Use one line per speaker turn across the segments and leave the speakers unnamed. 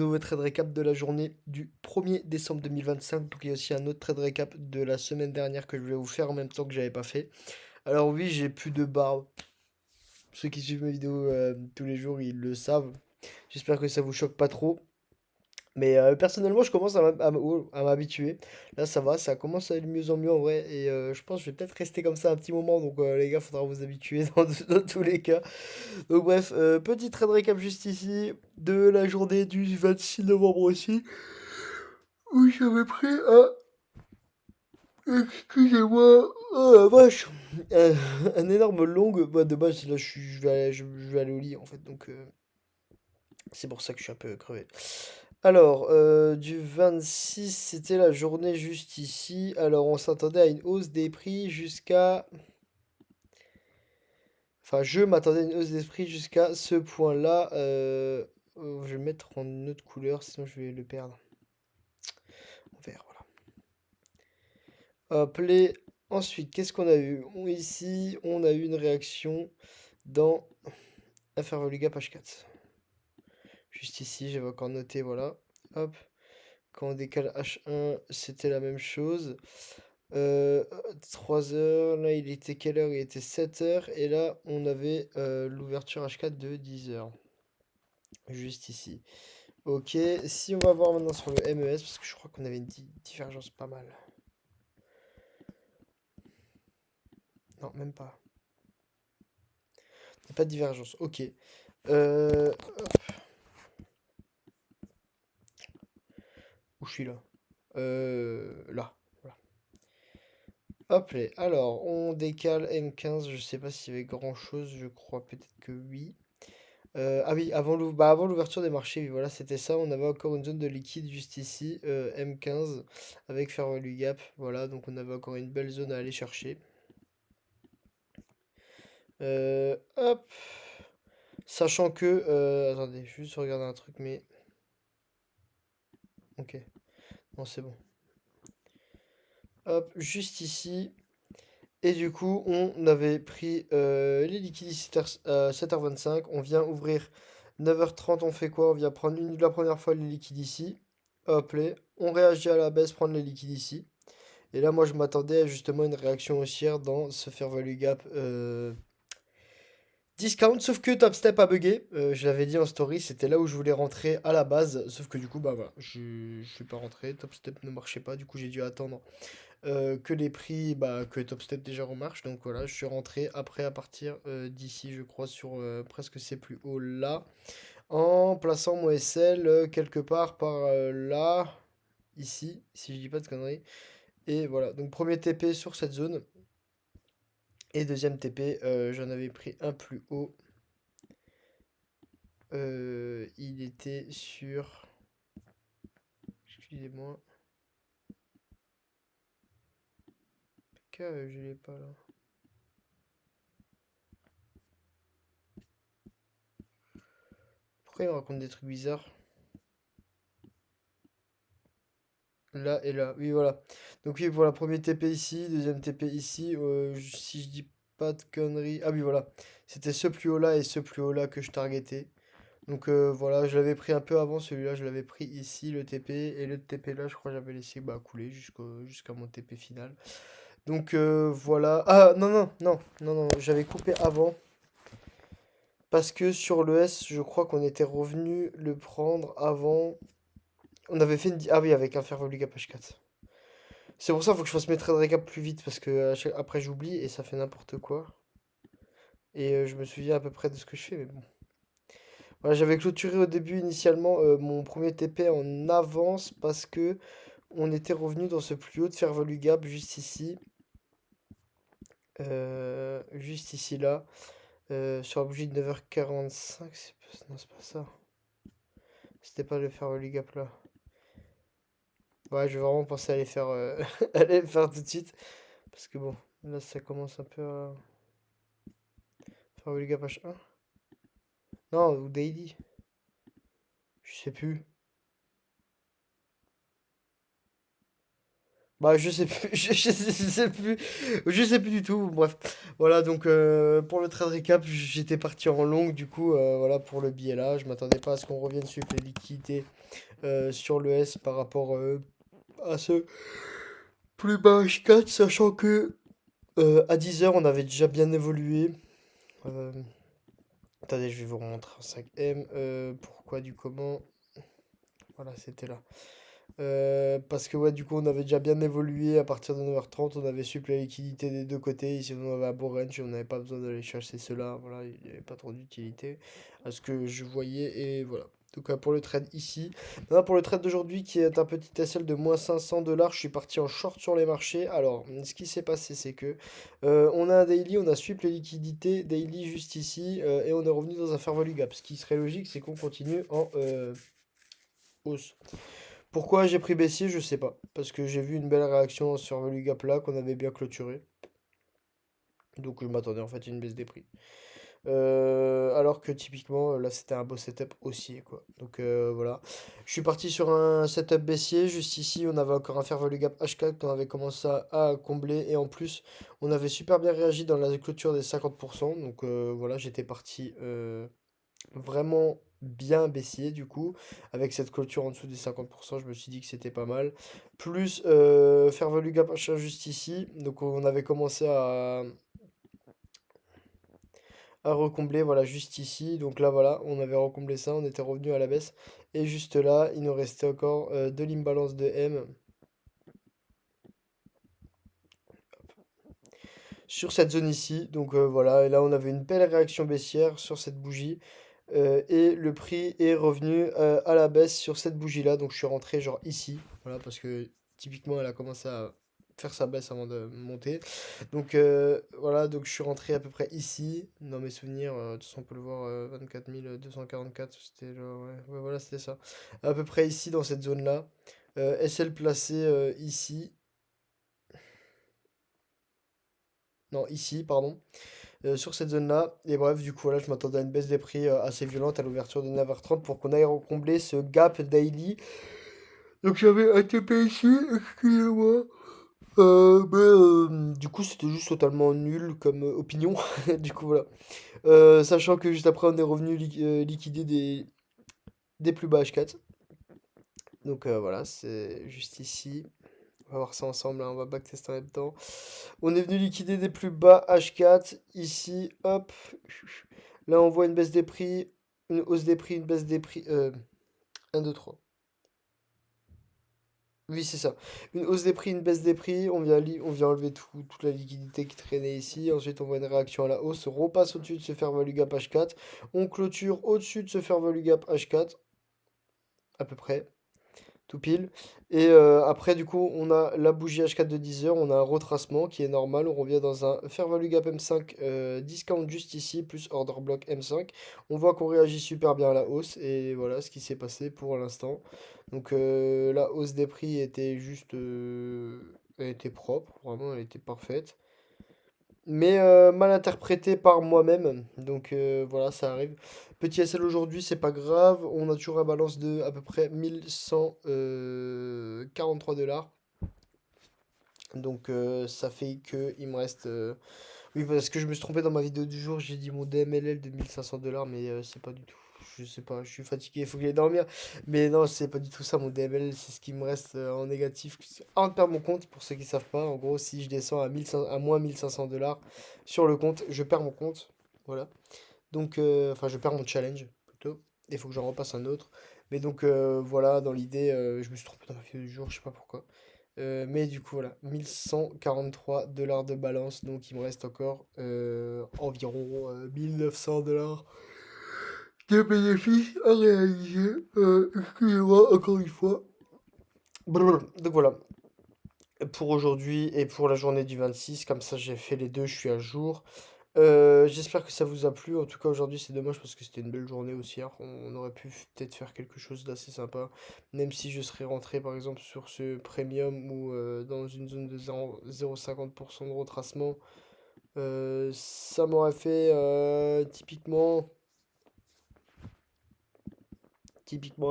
Nouveau trade récap de la journée du 1er décembre 2025. Donc il y a aussi un autre trade récap de la semaine dernière que je vais vous faire en même temps que j'avais pas fait. Alors oui, j'ai plus de barbe. Ceux qui suivent mes vidéos tous les jours, ils le savent. J'espère que ça vous choque pas trop. Mais personnellement, je commence à m'habituer. Là, ça va, ça commence à aller de mieux en mieux en vrai. Et je pense que je vais peut-être rester comme ça un petit moment. Donc les gars, faudra vous habituer dans tous les cas. Donc bref, petit trade récap juste ici de la journée du 26 novembre aussi. Oui, j'avais pris un... Excusez-moi. Oh la vache. Euh, un énorme long... Bah, de base, là, je vais aller au lit, en fait. Donc, c'est pour ça que je suis un peu crevé. Alors, du 26, c'était la journée juste ici. Alors, on s'attendait à une hausse des prix jusqu'à... Enfin, je m'attendais à une hausse des prix jusqu'à ce point-là. Je vais mettre en une autre couleur, sinon je vais le perdre. En vert, voilà. Hop, les... Ensuite, qu'est-ce qu'on a eu? Ici, on a eu une réaction dans Affaire Voluga, page 4. Juste ici, j'avais encore noté, voilà. Hop. Quand on décale H1, c'était la même chose. 3 heures, là il était quelle heure? Il était 7 heures. Et là, on avait l'ouverture H4 de 10 heures. Juste ici. Ok, si on va voir maintenant sur le MES, parce que je crois qu'on avait une divergence pas mal. Non, même pas. Il n'y a pas de divergence. Ok. Euh, Où je suis là? Là. Voilà. Hop là. Alors, on décale M15. Je sais pas s'il y avait grand chose. Je crois peut-être que oui. Ah oui, avant l'ouverture des marchés, oui, voilà, c'était ça. On avait encore une zone de liquide juste ici, M15, avec fair value gap. Voilà, donc on avait encore une belle zone à aller chercher. Hop. Sachant que... attendez, juste regarder un truc, mais... Ok, non, c'est bon. Hop, juste ici. Et du coup, on avait pris les liquides 7h25. On vient ouvrir 9h30. On fait quoi? On vient prendre la première fois les liquides ici. Hop là. On réagit à la baisse, prendre les liquides ici. Et là, moi, je m'attendais à justement une réaction haussière dans ce fair value gap discount. Sauf que Top Step a bugué. Je l'avais dit en story, c'était là où je voulais rentrer à la base. Sauf que du coup, bah voilà, je suis pas rentré. Top Step ne marchait pas. Du coup, j'ai dû attendre que les prix, bah, que Top Step déjà remarche. Donc voilà, je suis rentré après à partir d'ici, je crois, sur presque ces plus hauts là. En plaçant mon SL quelque part par là, ici, si je dis pas de conneries. Et voilà, donc premier TP sur cette zone. Et deuxième TP, j'en avais pris un plus haut. Il était sur... Excusez-moi. Pourquoi je l'ai pas là? Pourquoi il me raconte des trucs bizarres? Là et là, oui voilà. Donc oui voilà, premier TP ici, deuxième TP ici. Si je dis pas de conneries... Ah oui voilà, c'était ce plus haut là et ce plus haut là que je targetais. Donc voilà, je l'avais pris un peu avant, celui-là je l'avais pris ici, le TP. Et le TP là, je crois que j'avais laissé bah, couler jusqu'à mon TP final. Donc voilà. Ah non, non, non, non, non, j'avais coupé avant. Parce que sur le S, je crois qu'on était revenu le prendre avant. On avait fait une... Ah oui, avec un fer volga page 4. C'est pour ça qu'il faut que je fasse mes trades récap plus vite parce que après j'oublie et ça fait n'importe quoi. Et je me souviens à peu près de ce que je fais, mais bon. Voilà, j'avais clôturé au début initialement mon premier TP en avance parce que on était revenu dans ce plus haut de fair value gap juste ici. Juste ici là. Sur la bougie de 9h45. Non, c'est pas ça. C'était pas le fair value gap là. Ouais, je vais vraiment penser à les faire, à les faire tout de suite. Parce que bon, là ça commence un peu à... Fair value gap H1. Non, ou daily. Je sais plus. Bah, je sais plus, je sais plus du tout. Bref, voilà. Donc, pour le trade récap, j'étais parti en longue. Du coup, voilà pour le billet là. Je m'attendais pas à ce qu'on revienne sur les liquidités sur le S par rapport à ce plus bas H4, sachant que à 10 heures, on avait déjà bien évolué. Euh, Attendez, je vais vous remontrer en 5M. Pourquoi, du comment? Voilà, c'était là. Parce que ouais, du coup, on avait déjà bien évolué à partir de 9h30, on avait sup la liquidité des deux côtés. Ici, on avait un beau range, on n'avait pas besoin d'aller chercher cela. Voilà, il n'y avait pas trop d'utilité à ce que je voyais. Et voilà. Donc, pour le trade ici. Maintenant, pour le trade d'aujourd'hui, qui est un petit SL de moins 500 $, je suis parti en short sur les marchés. Alors, ce qui s'est passé, c'est que on a un daily, on a sup les liquidités daily juste ici, et on est revenu dans un fair value gap. Ce qui serait logique, c'est qu'on continue en hausse. Pourquoi j'ai pris baissier, je sais pas. Parce que j'ai vu une belle réaction sur Value Gap là, qu'on avait bien clôturé. Donc je m'attendais en fait à une baisse des prix. Alors que typiquement, là c'était un beau setup haussier quoi. Donc voilà. Je suis parti sur un setup baissier. Juste ici, on avait encore un fair value gap H4 qu'on avait commencé à combler. Et en plus, on avait super bien réagi dans la clôture des 50%. Donc voilà, j'étais parti vraiment bien baissier du coup. Avec cette clôture en dessous des 50%, je me suis dit que c'était pas mal. Plus faire value gap achat juste ici. Donc on avait commencé à recombler, voilà, juste ici. Donc là, voilà, on avait recomblé ça, on était revenu à la baisse. Et juste là, il nous restait encore de l'imbalance de M sur cette zone ici. Donc voilà, et là, on avait une belle réaction baissière sur cette bougie. Et le prix est revenu à la baisse sur cette bougie-là. Donc je suis rentré genre ici. Voilà, parce que typiquement elle a commencé à faire sa baisse avant de monter. Donc voilà, donc je suis rentré à peu près ici. Dans mes souvenirs, de toute façon on peut le voir, 24 244, c'était genre, ouais, ouais, voilà, c'était ça. À peu près ici dans cette zone-là. SL placé ici. Non, ici, pardon. Sur cette zone-là. Et bref, du coup, voilà, je m'attendais à une baisse des prix assez violente à l'ouverture de 9h30 pour qu'on aille recombler ce gap daily. Donc j'avais un TP ici, excusez-moi. Du coup, c'était juste totalement nul comme opinion. Du coup, voilà. Sachant que juste après, on est revenu liquider des plus bas H4. Donc voilà, c'est juste ici. On va voir ça ensemble, hein, on va backtester en même temps. On est venu liquider des plus bas H4. Ici, hop. Là, on voit une baisse des prix, une hausse des prix, une baisse des prix. 1, 2, 3. Oui, c'est ça. Une hausse des prix, une baisse des prix. On vient enlever toute la liquidité qui traînait ici. Ensuite, on voit une réaction à la hausse. On repasse au-dessus de ce fair value gap H4. On clôture au-dessus de ce fair value gap H4, à peu près. Tout pile. Et après, du coup, on a la bougie H4 de 10 heures, on a un retracement qui est normal, on revient dans un fair value gap M5 discount juste ici, plus order block M5. On voit qu'on réagit super bien à la hausse, et voilà ce qui s'est passé pour l'instant. Donc la hausse des prix était juste... elle était propre, vraiment, elle était parfaite. Mais mal interprété par moi-même, donc voilà, ça arrive. Petit SL aujourd'hui, c'est pas grave, on a toujours un balance de à peu près 1143 $. Donc ça fait que il me reste... Oui, parce que je me suis trompé dans ma vidéo du jour, j'ai dit mon DMLL de 1500 $, mais c'est pas du tout. Je sais pas, je suis fatigué, il faut que j'aille dormir. Mais non, c'est pas du tout ça, mon DMLL, c'est ce qui me reste en négatif. Avant de perdre mon compte, pour ceux qui savent pas, en gros, si je descends à 1500, à moins 1500 $ sur le compte, je perds mon compte. Voilà. Donc, enfin, je perds mon challenge, plutôt. Il faut que j'en repasse un autre. Mais donc, voilà, dans l'idée, je me suis trompé dans ma vidéo du jour, je sais pas pourquoi. Mais du coup, voilà, 1143 $ de balance, donc il me reste encore environ 1900 $ de bénéfices à réaliser. Excusez-moi, encore une fois. Brrr. Donc voilà, pour aujourd'hui et pour la journée du 26, comme ça j'ai fait les deux, je suis à jour. J'espère que ça vous a plu. En tout cas, aujourd'hui, c'est dommage parce que c'était une belle journée aussi, hein. On aurait pu peut-être faire quelque chose d'assez sympa. Même si je serais rentré, par exemple, sur ce premium ou dans une zone de 0,50% de retracement, ça m'aurait fait typiquement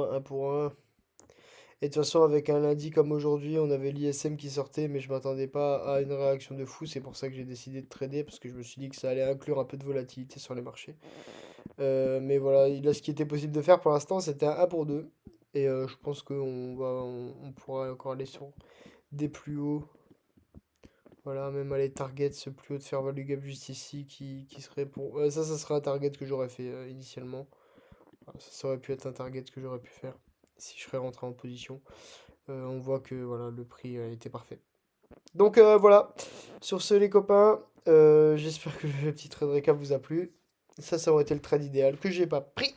un pour un. Et de toute façon, avec un lundi comme aujourd'hui, on avait l'ISM qui sortait, mais je m'attendais pas à une réaction de fou. C'est pour ça que j'ai décidé de trader, parce que je me suis dit que ça allait inclure un peu de volatilité sur les marchés. Mais voilà, là, ce qui était possible de faire pour l'instant, c'était un 1 pour 2. Et je pense on pourra encore aller sur des plus hauts. Voilà, même aller target ce plus haut de fair value gap juste ici, qui serait pour... ça serait un target que j'aurais fait initialement. Voilà, ça aurait pu être un target que j'aurais pu faire si je serais rentré en position. On voit que voilà, le prix était parfait. Donc voilà, sur ce les copains, j'espère que le petit trade récap vous a plu. Ça aurait été le trade idéal que j'ai pas pris.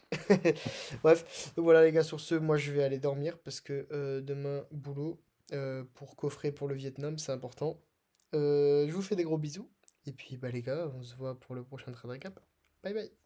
Bref, donc voilà les gars, sur ce, moi je vais aller dormir parce que demain, boulot pour coffrer pour le Vietnam, c'est important. Je vous fais des gros bisous. Et puis bah les gars, on se voit pour le prochain trade récap. Bye bye.